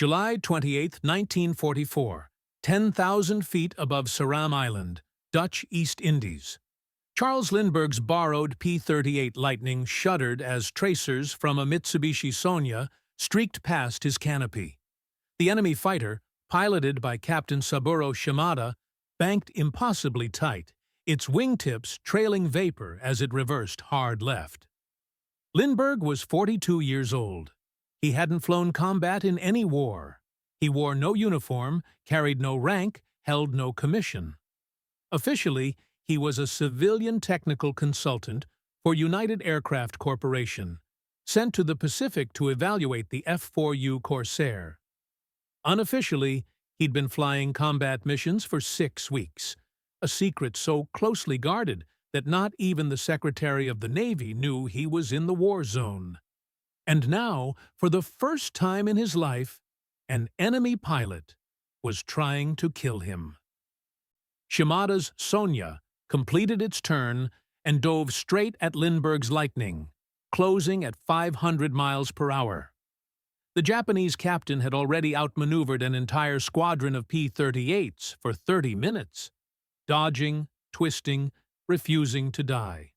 July 28, 1944, 10,000 feet above Ceram Island, Dutch East Indies. Charles Lindbergh's borrowed P-38 Lightning shuddered as tracers from a Mitsubishi Sonia streaked past his canopy. The enemy fighter, piloted by Captain Saburo Shimada, banked impossibly tight, its wingtips trailing vapor as it reversed hard left. Lindbergh was 42 years old. He hadn't flown combat in any war. He wore no uniform, carried no rank, held no commission. Officially, he was a civilian technical consultant for United Aircraft Corporation, sent to the Pacific to evaluate the F-4U Corsair. Unofficially, he'd been flying combat missions for 6 weeks, a secret so closely guarded that not even the Secretary of the Navy knew he was in the war zone. And now, for the first time in his life, an enemy pilot was trying to kill him. Shimada's Sonia completed its turn and dove straight at Lindbergh's Lightning, closing at 500 miles per hour. The Japanese captain had already outmaneuvered an entire squadron of P-38s for 30 minutes, dodging, twisting, refusing to die.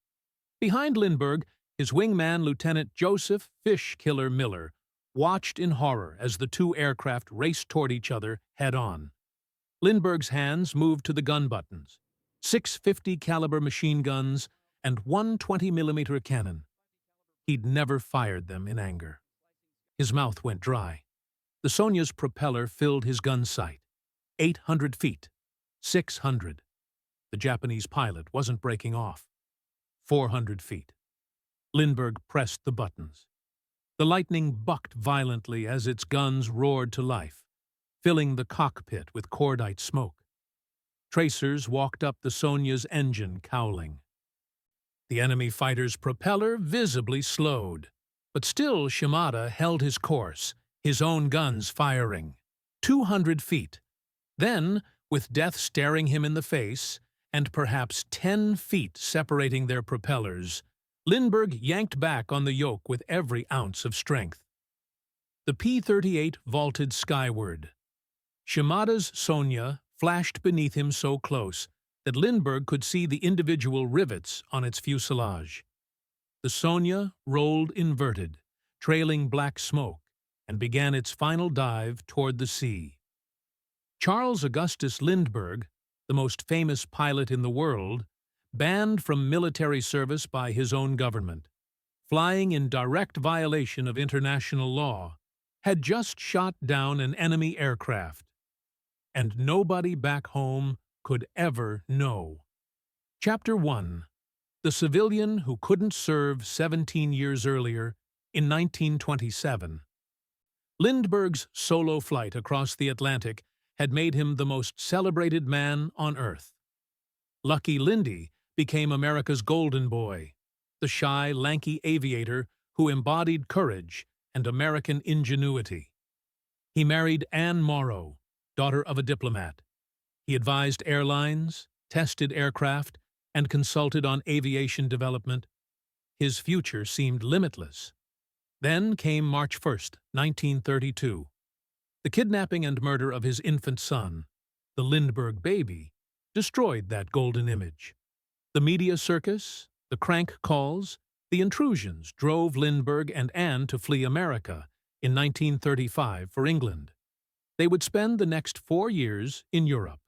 Behind Lindbergh, his wingman Lieutenant Joseph "Fish Killer" Miller watched in horror as the two aircraft raced toward each other head-on. Lindbergh's hands moved to the gun buttons, 650 caliber machine guns and one 20-millimeter cannon. He'd never fired them in anger. His mouth went dry. The Sonia's propeller filled his gun sight. 800 feet. 600. The Japanese pilot wasn't breaking off. 400 feet. Lindbergh pressed the buttons. The Lightning bucked violently as its guns roared to life, filling the cockpit with cordite smoke. Tracers walked up the Sonia's engine, cowling. The enemy fighter's propeller visibly slowed, but still Shimada held his course, his own guns firing. 200 feet. Then, with death staring him in the face, and perhaps 10 feet separating their propellers, Lindbergh yanked back on the yoke with every ounce of strength. The P-38 vaulted skyward. Shimada's Sonia flashed beneath him so close that Lindbergh could see the individual rivets on its fuselage. The Sonia rolled inverted, trailing black smoke, and began its final dive toward the sea. Charles Augustus Lindbergh, the most famous pilot in the world, banned from military service by his own government, flying in direct violation of international law, had just shot down an enemy aircraft. And nobody back home could ever know. Chapter 1. The Civilian Who Couldn't Serve 17 years earlier, in 1927. Lindbergh's solo flight across the Atlantic had made him the most celebrated man on Earth. Lucky Lindy became America's golden boy, the shy, lanky aviator who embodied courage and American ingenuity. He married Anne Morrow, daughter of a diplomat. He advised airlines, tested aircraft, and consulted on aviation development. His future seemed limitless. Then came March 1st, 1932. The kidnapping and murder of his infant son, the Lindbergh baby, destroyed that golden image. The media circus, the crank calls, the intrusions drove Lindbergh and Anne to flee America in 1935 for England. They would spend the next 4 years in Europe.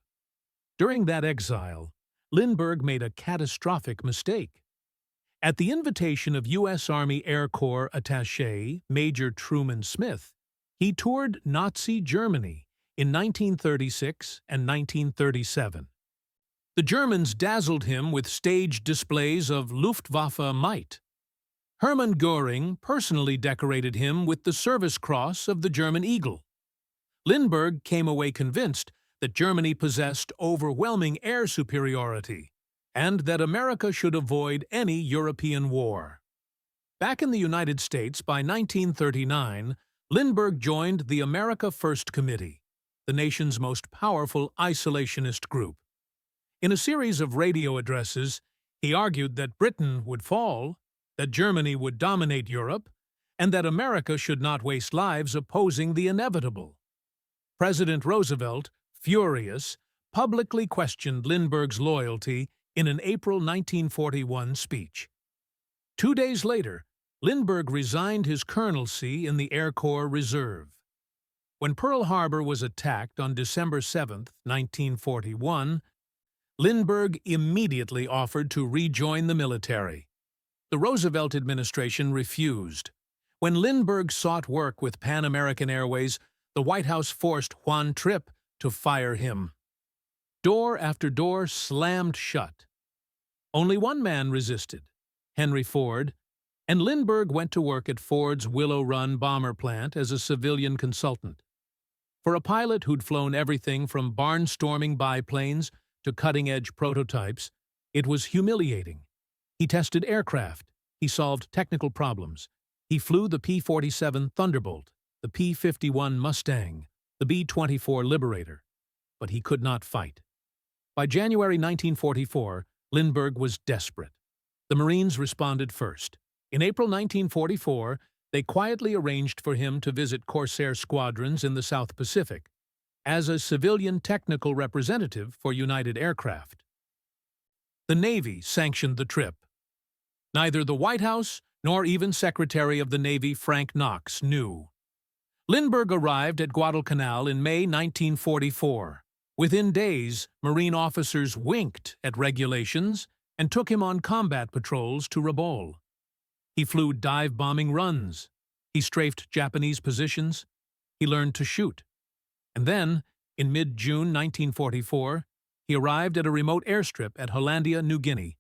During that exile, Lindbergh made a catastrophic mistake. At the invitation of U.S. Army Air Corps attaché Major Truman Smith, he toured Nazi Germany in 1936 and 1937. The Germans dazzled him with staged displays of Luftwaffe might. Hermann Göring personally decorated him with the Service Cross of the German Eagle. Lindbergh came away convinced that Germany possessed overwhelming air superiority and that America should avoid any European war. Back in the United States by 1939, Lindbergh joined the America First Committee, the nation's most powerful isolationist group. In a series of radio addresses, he argued that Britain would fall, that Germany would dominate Europe, and that America should not waste lives opposing the inevitable. President Roosevelt, furious, publicly questioned Lindbergh's loyalty in an April 1941 speech. 2 days later, Lindbergh resigned his colonelcy in the Air Corps Reserve. When Pearl Harbor was attacked on December 7, 1941, Lindbergh immediately offered to rejoin the military. The Roosevelt administration refused. When Lindbergh sought work with Pan American Airways, the White House forced Juan Trippe to fire him. Door after door slammed shut. Only one man resisted, Henry Ford, and Lindbergh went to work at Ford's Willow Run bomber plant as a civilian consultant. For a pilot who'd flown everything from barnstorming biplanes to cutting-edge prototypes, it was humiliating. He tested aircraft. He solved technical problems. He flew the P-47 Thunderbolt, the P-51 Mustang, the B-24 Liberator. But he could not fight. By January 1944, Lindbergh was desperate. The Marines responded first. In April 1944, they quietly arranged for him to visit Corsair squadrons in the South Pacific as a civilian technical representative for United Aircraft. The Navy sanctioned the trip. Neither the White House nor even Secretary of the Navy Frank Knox knew. Lindbergh arrived at Guadalcanal in May 1944. Within days, Marine officers winked at regulations and took him on combat patrols to Rabaul. He flew dive-bombing runs. He strafed Japanese positions. He learned to shoot. And then, in mid-June 1944, he arrived at a remote airstrip at Hollandia, New Guinea,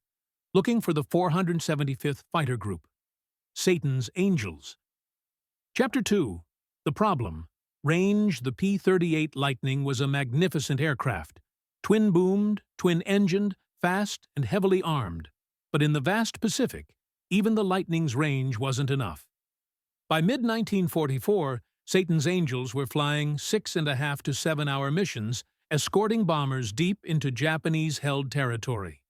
looking for the 475th Fighter Group, Satan's Angels. Chapter 2. The Problem. Range. The P-38 Lightning was a magnificent aircraft, twin-boomed, twin-engined, fast and heavily armed. But in the vast Pacific, even the Lightning's range wasn't enough. By mid-1944, Satan's Angels were flying 6.5 to 7-hour missions, escorting bombers deep into Japanese-held territory.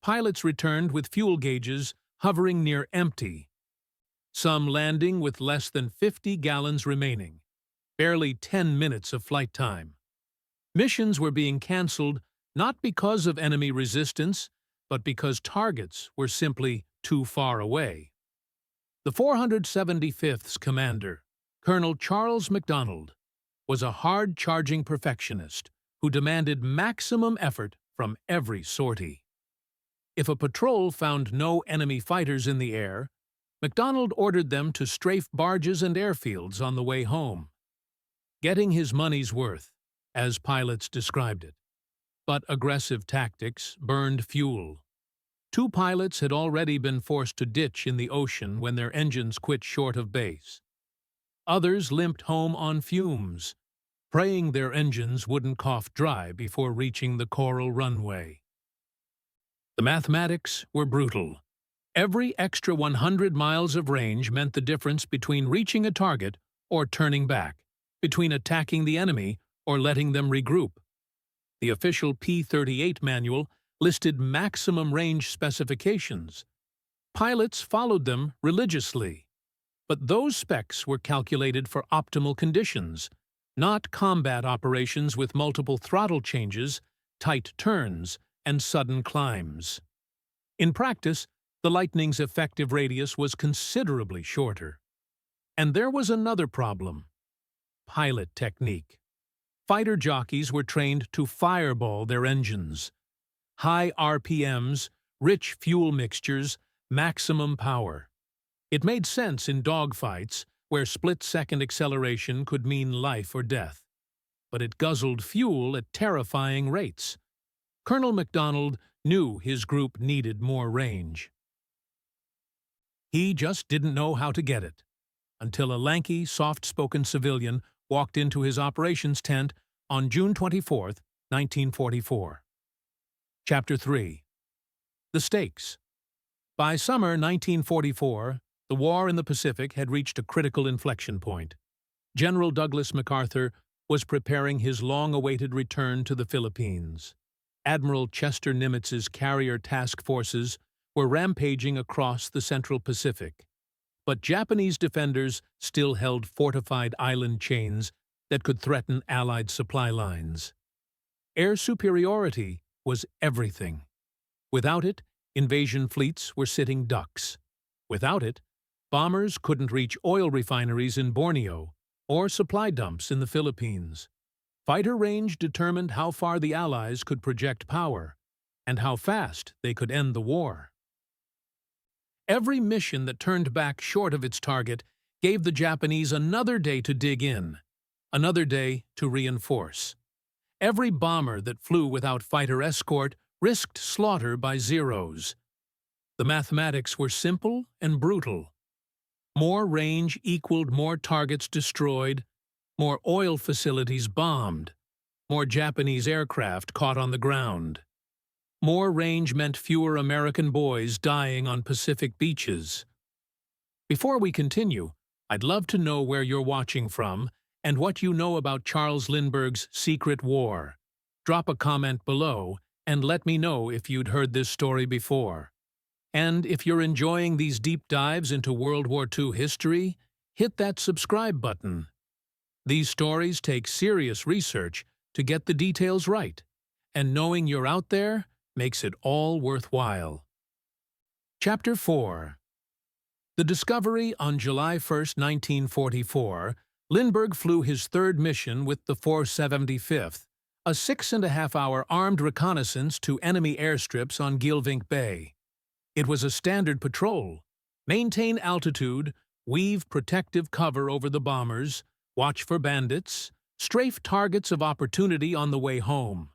Pilots returned with fuel gauges hovering near empty, some landing with less than 50 gallons remaining, barely 10 minutes of flight time. Missions were being canceled not because of enemy resistance, but because targets were simply too far away. The 475th's commander, Colonel Charles MacDonald, was a hard-charging perfectionist who demanded maximum effort from every sortie. If a patrol found no enemy fighters in the air, MacDonald ordered them to strafe barges and airfields on the way home. Getting his money's worth, as pilots described it. But aggressive tactics burned fuel. 2 pilots had already been forced to ditch in the ocean when their engines quit short of base. Others limped home on fumes, praying their engines wouldn't cough dry before reaching the coral runway. The mathematics were brutal. Every extra 100 miles of range meant the difference between reaching a target or turning back, between attacking the enemy or letting them regroup. The official P-38 manual listed maximum range specifications. Pilots followed them religiously. But those specs were calculated for optimal conditions, not combat operations with multiple throttle changes, tight turns, and sudden climbs. In practice, the Lightning's effective radius was considerably shorter. And there was another problem: pilot technique. Fighter jockeys were trained to fireball their engines. High RPMs, rich fuel mixtures, maximum power. It made sense in dogfights, where split-second acceleration could mean life or death. But it guzzled fuel at terrifying rates. Colonel MacDonald knew his group needed more range. He just didn't know how to get it, until a lanky, soft-spoken civilian walked into his operations tent on June 24, 1944. Chapter 3. The Stakes. By summer 1944, the war in the Pacific had reached a critical inflection point. General Douglas MacArthur was preparing his long-awaited return to the Philippines. Admiral Chester Nimitz's carrier task forces were rampaging across the Central Pacific. But Japanese defenders still held fortified island chains that could threaten Allied supply lines. Air superiority was everything. Without it, invasion fleets were sitting ducks. Without it, bombers couldn't reach oil refineries in Borneo or supply dumps in the Philippines. Fighter range determined how far the Allies could project power and how fast they could end the war. Every mission that turned back short of its target gave the Japanese another day to dig in, another day to reinforce. Every bomber that flew without fighter escort risked slaughter by zeros. The mathematics were simple and brutal. More range equaled more targets destroyed, more oil facilities bombed, more Japanese aircraft caught on the ground. More range meant fewer American boys dying on Pacific beaches. Before we continue, I'd love to know where you're watching from and what you know about Charles Lindbergh's Secret War. Drop a comment below and let me know if you'd heard this story before. And if you're enjoying these deep dives into World War II history, hit that subscribe button. These stories take serious research to get the details right, and knowing you're out there makes it all worthwhile. Chapter 4. The discovery on July 1, 1944, Lindbergh flew his third mission with the 475th, a 6.5-hour armed reconnaissance to enemy airstrips on Gilvink Bay. It was a standard patrol: maintain altitude, weave protective cover over the bombers, watch for bandits, strafe targets of opportunity on the way home.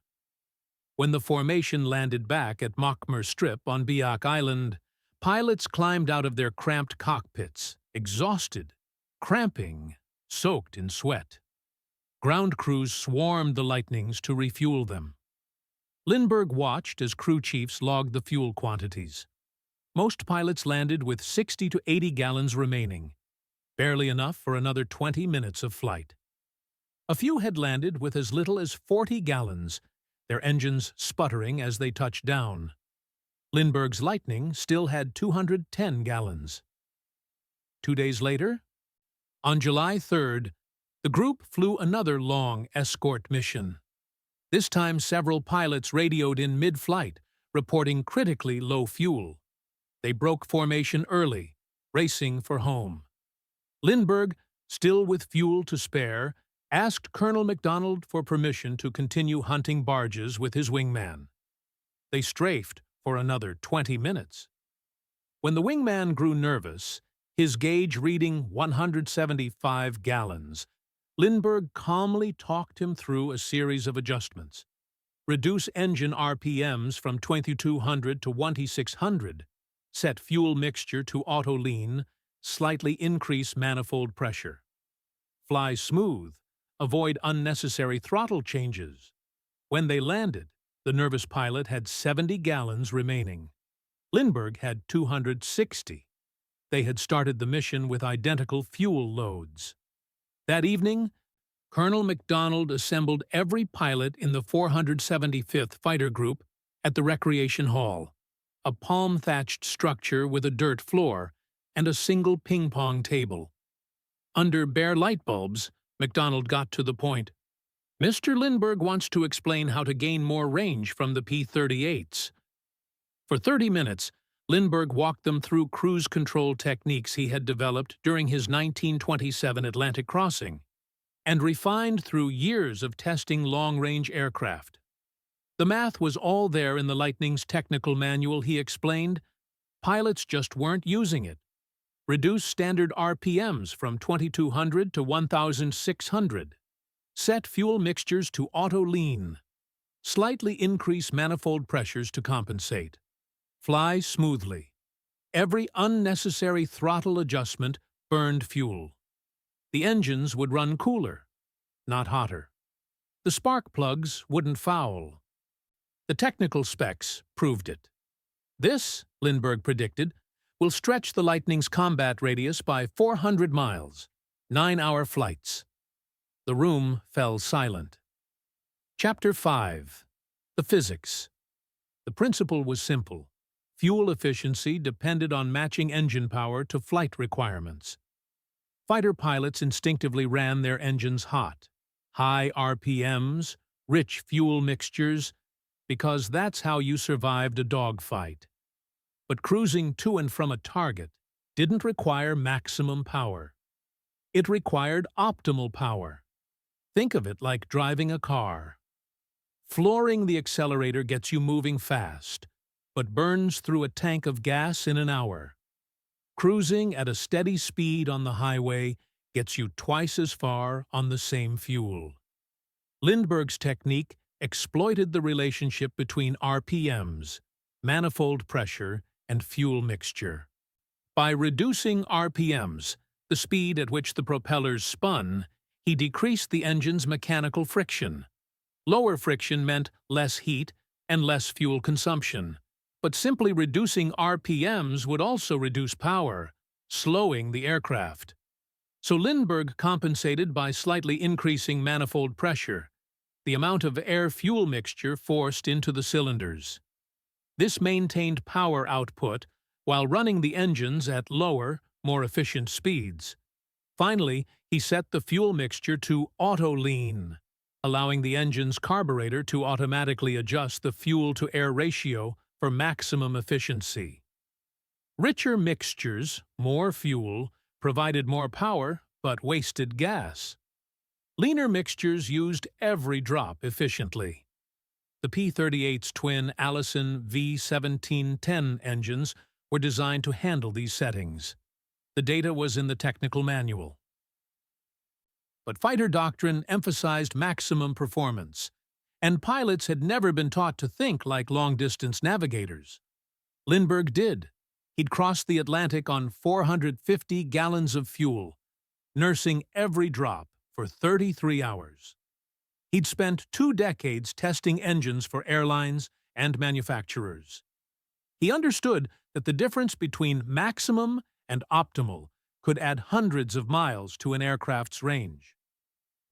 When the formation landed back at Mockmer Strip on Biak Island, pilots climbed out of their cramped cockpits, exhausted, cramping, soaked in sweat. Ground crews swarmed the Lightnings to refuel them. Lindbergh watched as crew chiefs logged the fuel quantities. Most pilots landed with 60 to 80 gallons remaining, barely enough for another 20 minutes of flight. A few had landed with as little as 40 gallons, their engines sputtering as they touched down. Lindbergh's Lightning still had 210 gallons. 2 days later, on July 3rd, the group flew another long escort mission. This time several pilots radioed in mid-flight, reporting critically low fuel. They broke formation early, racing for home. Lindbergh, still with fuel to spare, asked Colonel MacDonald for permission to continue hunting barges with his wingman. They strafed for another 20 minutes. When the wingman grew nervous, his gauge reading 175 gallons, Lindbergh calmly talked him through a series of adjustments. Reduce engine RPMs from 2200 to 2600, set fuel mixture to auto lean, slightly increase manifold pressure. Fly smooth, avoid unnecessary throttle changes. When they landed, the nervous pilot had 70 gallons remaining. Lindbergh had 260. They had started the mission with identical fuel loads. That evening, Colonel MacDonald assembled every pilot in the 475th Fighter Group at the Recreation Hall, a palm-thatched structure with a dirt floor and a single ping-pong table. Under bare light bulbs, MacDonald got to the point. Mr. Lindbergh wants to explain how to gain more range from the P-38s. For 30 minutes, Lindbergh walked them through cruise control techniques he had developed during his 1927 Atlantic crossing and refined through years of testing long-range aircraft. The math was all there in the Lightning's technical manual, he explained. Pilots just weren't using it. Reduce standard RPMs from 2200 to 1600. Set fuel mixtures to auto lean. Slightly increase manifold pressures to compensate. Fly smoothly. Every unnecessary throttle adjustment burned fuel. The engines would run cooler, not hotter. The spark plugs wouldn't foul. The technical specs proved it. This, Lindbergh predicted, will stretch the Lightning's combat radius by 400 miles, 9-hour flights. The room fell silent. Chapter 5. The Physics. The principle was simple. Fuel efficiency depended on matching engine power to flight requirements. Fighter pilots instinctively ran their engines hot, high RPMs, rich fuel mixtures, because that's how you survived a dogfight. But cruising to and from a target didn't require maximum power. It required optimal power. Think of it like driving a car. Flooring the accelerator gets you moving fast, but burns through a tank of gas in an hour. Cruising at a steady speed on the highway gets you twice as far on the same fuel. Lindbergh's technique exploited the relationship between RPMs, manifold pressure, and fuel mixture. By reducing RPMs, the speed at which the propellers spun, he decreased the engine's mechanical friction. Lower friction meant less heat and less fuel consumption, but simply reducing RPMs would also reduce power, slowing the aircraft. So Lindbergh compensated by slightly increasing manifold pressure, the amount of air-fuel mixture forced into the cylinders. This maintained power output while running the engines at lower, more efficient speeds. Finally, he set the fuel mixture to auto-lean, allowing the engine's carburetor to automatically adjust the fuel-to-air ratio for maximum efficiency. Richer mixtures, more fuel, provided more power but wasted gas. Leaner mixtures used every drop efficiently. The P-38's twin Allison V1710 engines were designed to handle these settings. The data was in the technical manual. But fighter doctrine emphasized maximum performance, and pilots had never been taught to think like long-distance navigators. Lindbergh did. He'd crossed the Atlantic on 450 gallons of fuel, nursing every drop for 33 hours. He'd spent 2 decades testing engines for airlines and manufacturers. He understood that the difference between maximum and optimal could add hundreds of miles to an aircraft's range.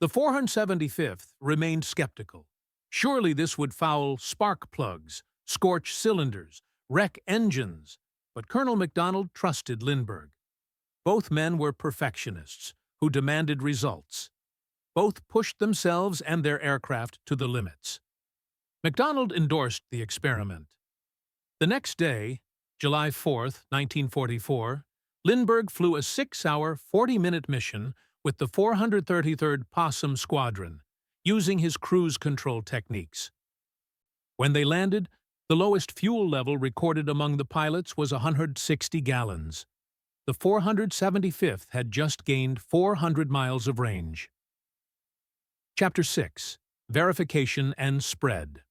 The 475th remained skeptical. Surely this would foul spark plugs, scorch cylinders, wreck engines, but Colonel MacDonald trusted Lindbergh. Both men were perfectionists who demanded results. Both pushed themselves and their aircraft to the limits. MacDonald endorsed the experiment. The next day, July 4, 1944, Lindbergh flew a 6-hour, 40-minute mission with the 433rd Possum Squadron, using his cruise control techniques. When they landed, the lowest fuel level recorded among the pilots was 160 gallons. The 475th had just gained 400 miles of range. Chapter 6. Verification and Spread.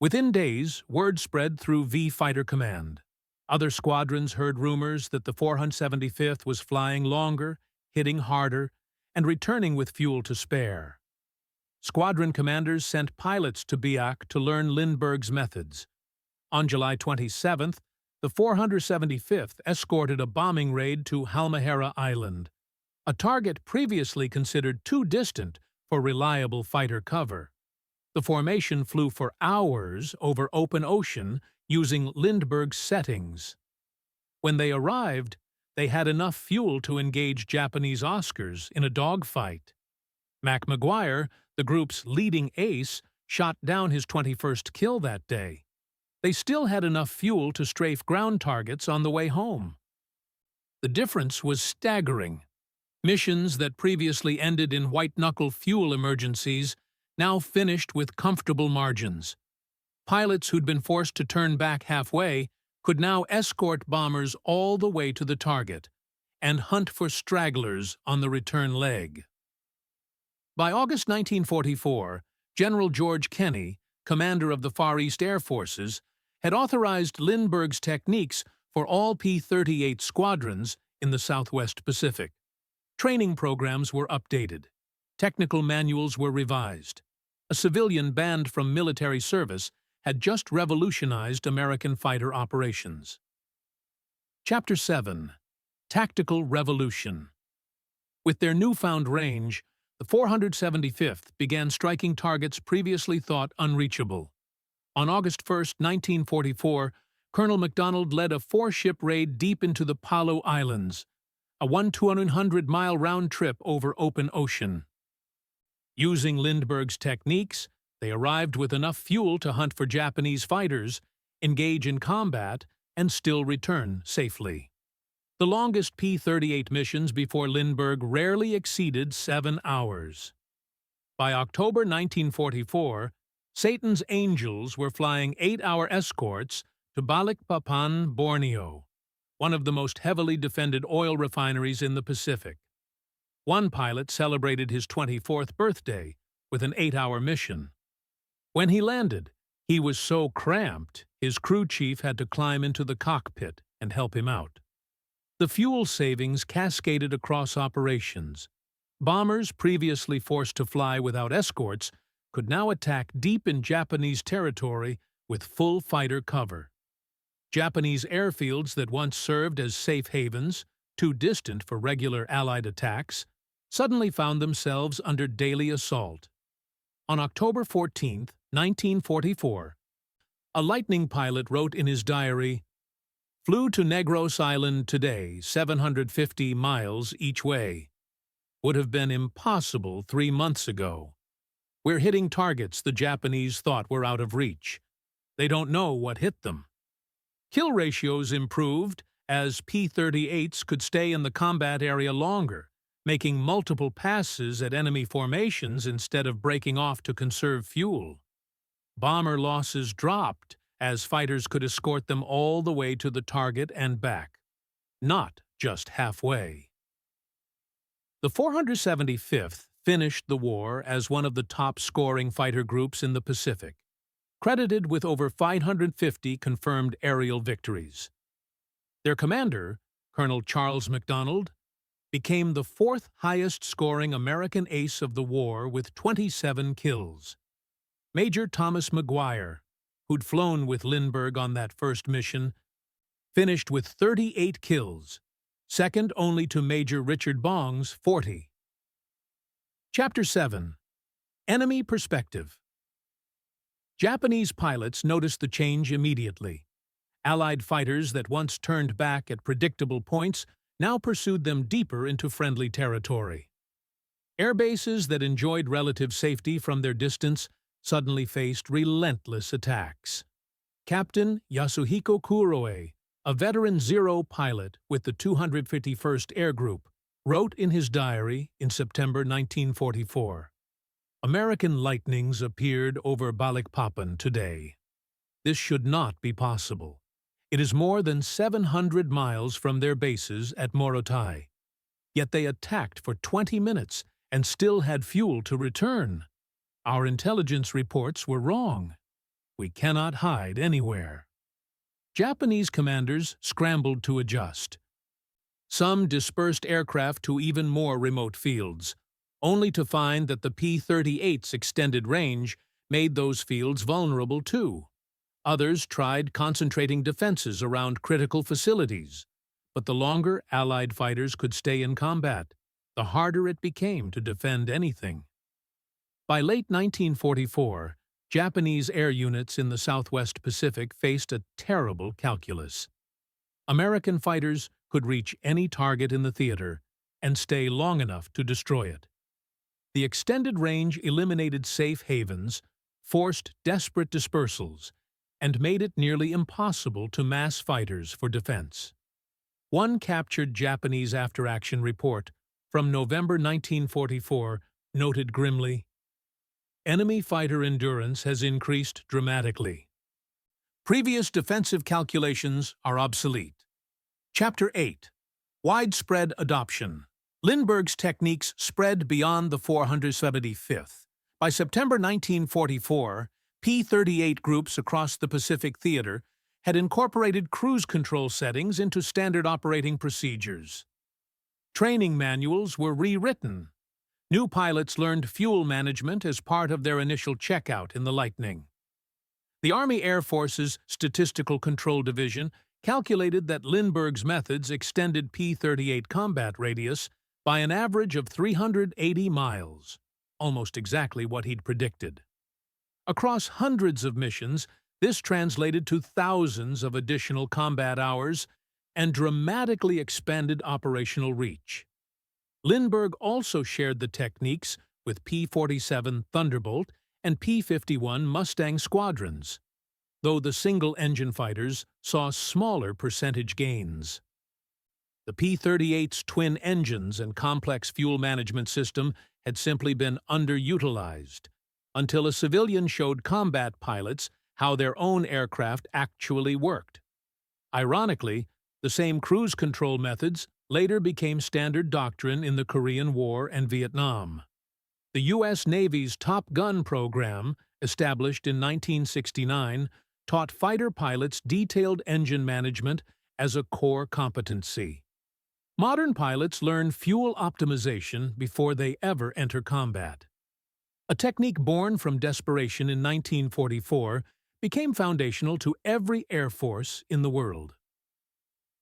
Within days, word spread through V Fighter Command. Other squadrons heard rumors that the 475th was flying longer, hitting harder, and returning with fuel to spare. Squadron commanders sent pilots to Biak to learn Lindbergh's methods. On July 27th, the 475th escorted a bombing raid to Halmahera Island, a target previously considered too distant for reliable fighter cover. The formation flew for hours over open ocean using Lindbergh's settings. When they arrived, they had enough fuel to engage Japanese Oscars in a dogfight. Mac McGuire, the group's leading ace, shot down his 21st kill that day. They still had enough fuel to strafe ground targets on the way home. The difference was staggering. Missions that previously ended in white-knuckle fuel emergencies now finished with comfortable margins. Pilots who'd been forced to turn back halfway could now escort bombers all the way to the target and hunt for stragglers on the return leg. By August 1944, General George Kenney, commander of the Far East Air Forces, had authorized Lindbergh's techniques for all P-38 squadrons in the Southwest Pacific. Training programs were updated. Technical manuals were revised. A civilian banned from military service had just revolutionized American fighter operations. Chapter 7. Tactical Revolution. With their newfound range, the 475th began striking targets previously thought unreachable. On August 1, 1944, Colonel MacDonald led a 4-ship raid deep into the Palau Islands, a 200-mile round trip over open ocean. Using Lindbergh's techniques, they arrived with enough fuel to hunt for Japanese fighters, engage in combat, and still return safely. The longest P-38 missions before Lindbergh rarely exceeded 7 hours. By October 1944, Satan's Angels were flying 8-hour escorts to Balikpapan, Borneo, one of the most heavily defended oil refineries in the Pacific. One pilot celebrated his 24th birthday with an 8-hour mission. When he landed, he was so cramped, his crew chief had to climb into the cockpit and help him out. The fuel savings cascaded across operations. Bombers previously forced to fly without escorts could now attack deep in Japanese territory with full fighter cover. Japanese airfields that once served as safe havens, too distant for regular Allied attacks, suddenly found themselves under daily assault. On October 14, 1944, a Lightning pilot wrote in his diary, "Flew to Negros Island today, 750 miles each way. Would have been impossible 3 months ago. We're hitting targets the Japanese thought were out of reach. They don't know what hit them." Kill ratios improved as P-38s could stay in the combat area longer, making multiple passes at enemy formations instead of breaking off to conserve fuel. Bomber losses dropped as fighters could escort them all the way to the target and back, not just halfway. The 475th finished the war as one of the top-scoring fighter groups in the Pacific, credited with over 550 confirmed aerial victories. Their commander, Colonel Charles MacDonald, became the 4th highest-scoring American ace of the war with 27 kills. Major Thomas Maguire, who'd flown with Lindbergh on that first mission, finished with 38 kills, second only to Major Richard Bong's 40. Chapter 7. Enemy Perspective. Japanese pilots noticed the change immediately. Allied fighters that once turned back at predictable points now pursued them deeper into friendly territory. Airbases that enjoyed relative safety from their distance suddenly faced relentless attacks. Captain Yasuhiko Kuroe, a veteran Zero pilot with the 251st Air Group, wrote in his diary in September 1944, "American lightnings appeared over Balikpapan today. This should not be possible. It is more than 700 miles from their bases at Morotai. Yet they attacked for 20 minutes and still had fuel to return. Our intelligence reports were wrong. We cannot hide anywhere." Japanese commanders scrambled to adjust. Some dispersed aircraft to even more remote fields, only to find that the P-38's extended range made those fields vulnerable too. Others tried concentrating defenses around critical facilities, but the longer Allied fighters could stay in combat, the harder it became to defend anything. By late 1944, Japanese air units in the Southwest Pacific faced a terrible calculus. American fighters could reach any target in the theater and stay long enough to destroy it. The extended range eliminated safe havens, forced desperate dispersals, and made it nearly impossible to mass fighters for defense. One captured Japanese after-action report from November 1944 noted grimly, "Enemy fighter endurance has increased dramatically. Previous defensive calculations are obsolete." Chapter 8. Widespread Adoption. Lindbergh's techniques spread beyond the 475th. By September 1944, P-38 groups across the Pacific Theater had incorporated cruise control settings into standard operating procedures. Training manuals were rewritten. New pilots learned fuel management as part of their initial checkout in the Lightning. The Army Air Force's Statistical Control Division calculated that Lindbergh's methods extended P-38 combat radius by an average of 380 miles, almost exactly what he'd predicted. Across hundreds of missions, this translated to thousands of additional combat hours and dramatically expanded operational reach. Lindbergh also shared the techniques with P-47 Thunderbolt and P-51 Mustang squadrons, though the single-engine fighters saw smaller percentage gains. The P-38's twin engines and complex fuel management system had simply been underutilized, until a civilian showed combat pilots how their own aircraft actually worked. Ironically, the same cruise control methods later became standard doctrine in the Korean War and Vietnam. The U.S. Navy's Top Gun program, established in 1969, taught fighter pilots detailed engine management as a core competency. Modern pilots learn fuel optimization before they ever enter combat. A technique born from desperation in 1944 became foundational to every air force in the world.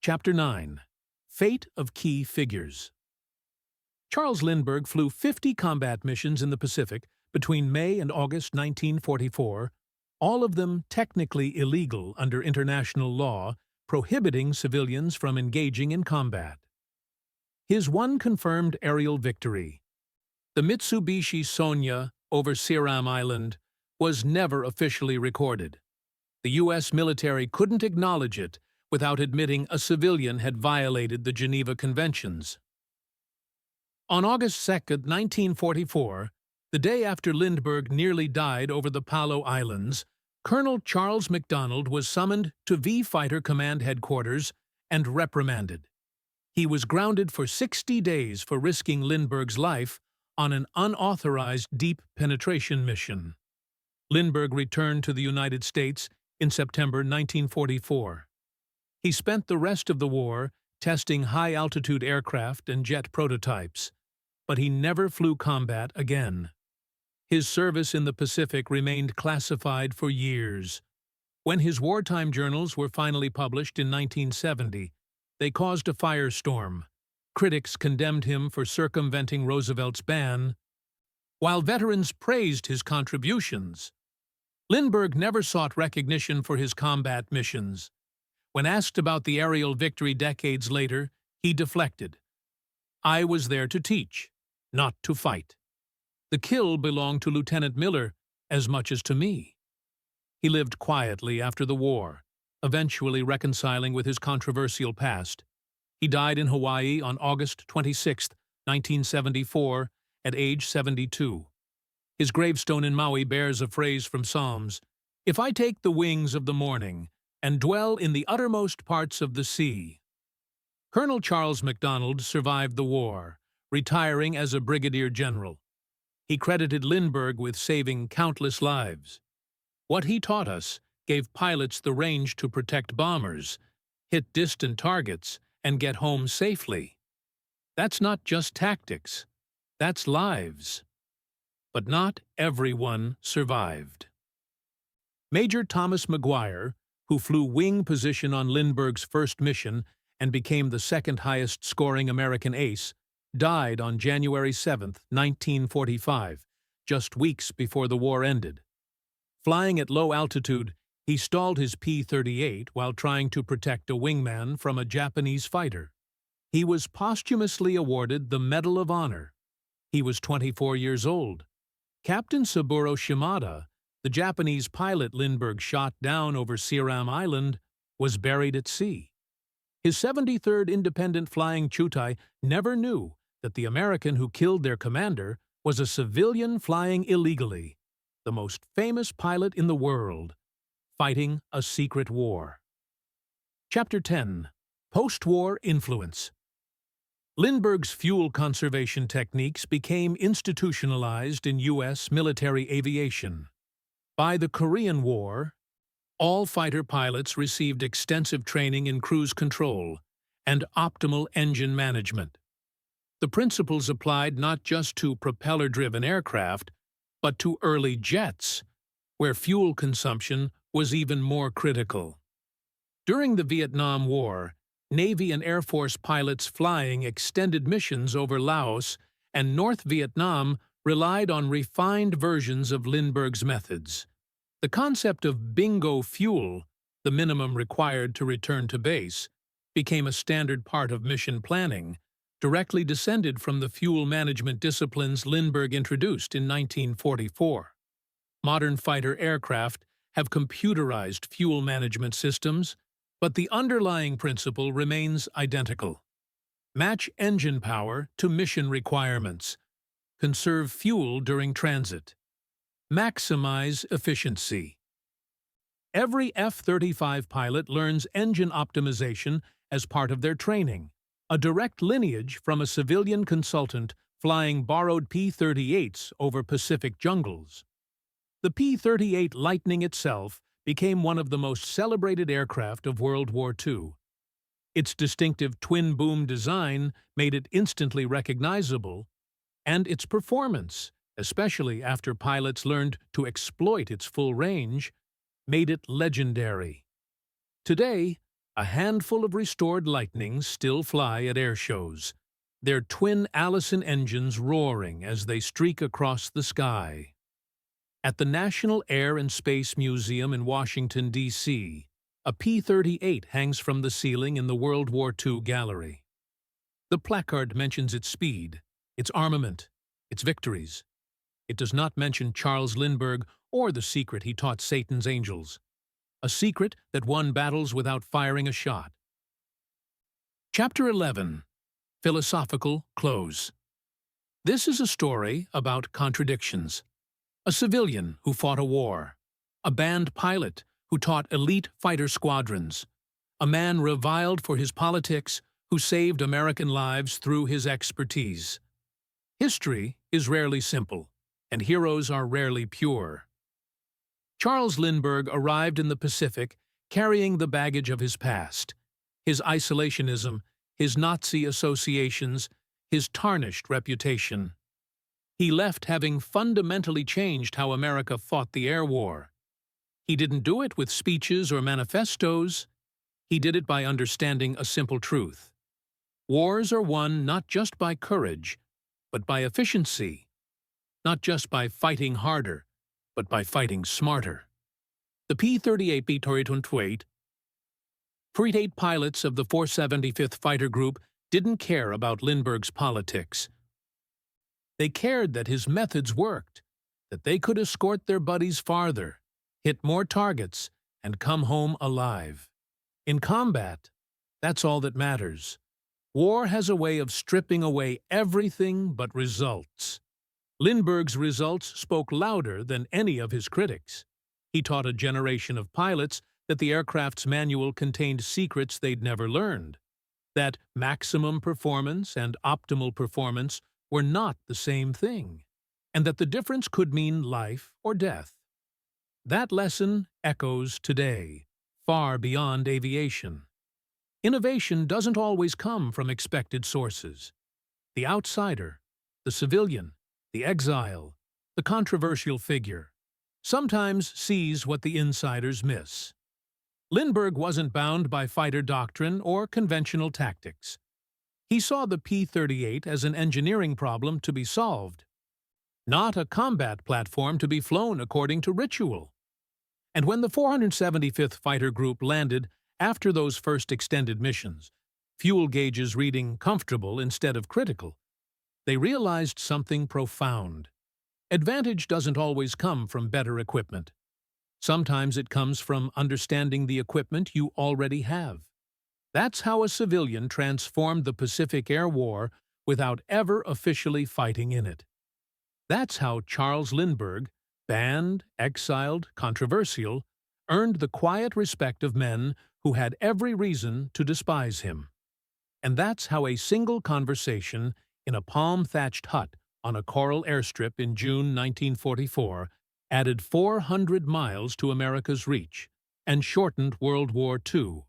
Chapter 9. Fate of Key Figures. Charles Lindbergh flew 50 combat missions in the Pacific between May and August 1944, all of them technically illegal under international law, prohibiting civilians from engaging in combat. His one confirmed aerial victory, the Mitsubishi Sonia over Ceram Island, was never officially recorded. The U.S. military couldn't acknowledge it without admitting a civilian had violated the Geneva Conventions. On August 2, 1944, the day after Lindbergh nearly died over the Palau Islands, Colonel Charles MacDonald was summoned to V Fighter Command Headquarters and reprimanded. He was grounded for 60 days for risking Lindbergh's life on an unauthorized deep penetration mission. Lindbergh returned to the United States in September 1944. He spent the rest of the war testing high-altitude aircraft and jet prototypes, but he never flew combat again. His service in the Pacific remained classified for years. When his wartime journals were finally published in 1970, they caused a firestorm. Critics condemned him for circumventing Roosevelt's ban, while veterans praised his contributions. Lindbergh never sought recognition for his combat missions. When asked about the aerial victory decades later, he deflected. "I was there to teach, not to fight. The kill belonged to Lieutenant Miller as much as to me." He lived quietly after the war, eventually reconciling with his controversial past. He died in Hawaii on August 26, 1974, at age 72. His gravestone in Maui bears a phrase from Psalms, "If I take the wings of the morning and dwell in the uttermost parts of the sea." Colonel Charles MacDonald survived the war, retiring as a brigadier general. He credited Lindbergh with saving countless lives. What he taught us gave pilots the range to protect bombers, hit distant targets, and get home safely. That's not just tactics, that's lives. But not everyone survived. Major Thomas McGuire, who flew wing position on Lindbergh's first mission and became the second highest scoring American ace, died on January 7, 1945, just weeks before the war ended. Flying at low altitude, he stalled his P-38 while trying to protect a wingman from a Japanese fighter. He was posthumously awarded the Medal of Honor. He was 24 years old. Captain Saburo Shimada, the Japanese pilot Lindbergh shot down over Ceram Island, was buried at sea. His 73rd Independent Flying Chutai never knew that the American who killed their commander was a civilian flying illegally, the most famous pilot in the world, fighting a secret war. Chapter 10. Post-War Influence. Lindbergh's fuel conservation techniques became institutionalized in U.S. military aviation. By the Korean War, all fighter pilots received extensive training in cruise control and optimal engine management. The principles applied not just to propeller-driven aircraft, but to early jets, where fuel consumption was even more critical. During the Vietnam War, Navy and Air Force pilots flying extended missions over Laos and North Vietnam relied on refined versions of Lindbergh's methods. The concept of bingo fuel, the minimum required to return to base, became a standard part of mission planning, directly descended from the fuel management disciplines Lindbergh introduced in 1944. Modern fighter aircraft have computerized fuel management systems, but the underlying principle remains identical. Match engine power to mission requirements. Conserve fuel during transit. Maximize efficiency. Every F-35 pilot learns engine optimization as part of their training, a direct lineage from a civilian consultant flying borrowed P-38s over Pacific jungles. The P-38 Lightning itself became one of the most celebrated aircraft of World War II. Its distinctive twin-boom design made it instantly recognizable, and its performance, especially after pilots learned to exploit its full range, made it legendary. Today, a handful of restored Lightnings still fly at air shows, their twin Allison engines roaring as they streak across the sky. At the National Air and Space Museum in Washington, D.C., a P-38 hangs from the ceiling in the World War II gallery. The placard mentions its speed, its armament, its victories. It does not mention Charles Lindbergh or the secret he taught Satan's angels, a secret that won battles without firing a shot. Chapter 11. Philosophical Close. This is a story about contradictions. A civilian who fought a war, a band pilot who taught elite fighter squadrons, a man reviled for his politics who saved American lives through his expertise. History is rarely simple, and heroes are rarely pure. Charles Lindbergh arrived in the Pacific carrying the baggage of his past, his isolationism, his Nazi associations, his tarnished reputation. He left having fundamentally changed how America fought the air war. He didn't do it with speeches or manifestos. He did it by understanding a simple truth. Wars are won not just by courage, but by efficiency. Not just by fighting harder, but by fighting smarter. The P-38 P-38 pilots of the 475th Fighter Group didn't care about Lindbergh's politics. They cared that his methods worked, that they could escort their buddies farther, hit more targets, and come home alive. In combat, that's all that matters. War has a way of stripping away everything but results. Lindbergh's results spoke louder than any of his critics. He taught a generation of pilots that the aircraft's manual contained secrets they'd never learned, that maximum performance and optimal performance were not the same thing, and that the difference could mean life or death. That lesson echoes today, far beyond aviation. Innovation doesn't always come from expected sources. The outsider, the civilian, the exile, the controversial figure, sometimes sees what the insiders miss. Lindbergh wasn't bound by fighter doctrine or conventional tactics. He saw the P-38 as an engineering problem to be solved, not a combat platform to be flown according to ritual. And when the 475th Fighter Group landed after those first extended missions, fuel gauges reading comfortable instead of critical, they realized something profound. Advantage doesn't always come from better equipment. Sometimes it comes from understanding the equipment you already have. That's how a civilian transformed the Pacific Air War without ever officially fighting in it. That's how Charles Lindbergh, banned, exiled, controversial, earned the quiet respect of men who had every reason to despise him. And that's how a single conversation in a palm-thatched hut on a coral airstrip in June 1944 added 400 miles to America's reach and shortened World War II.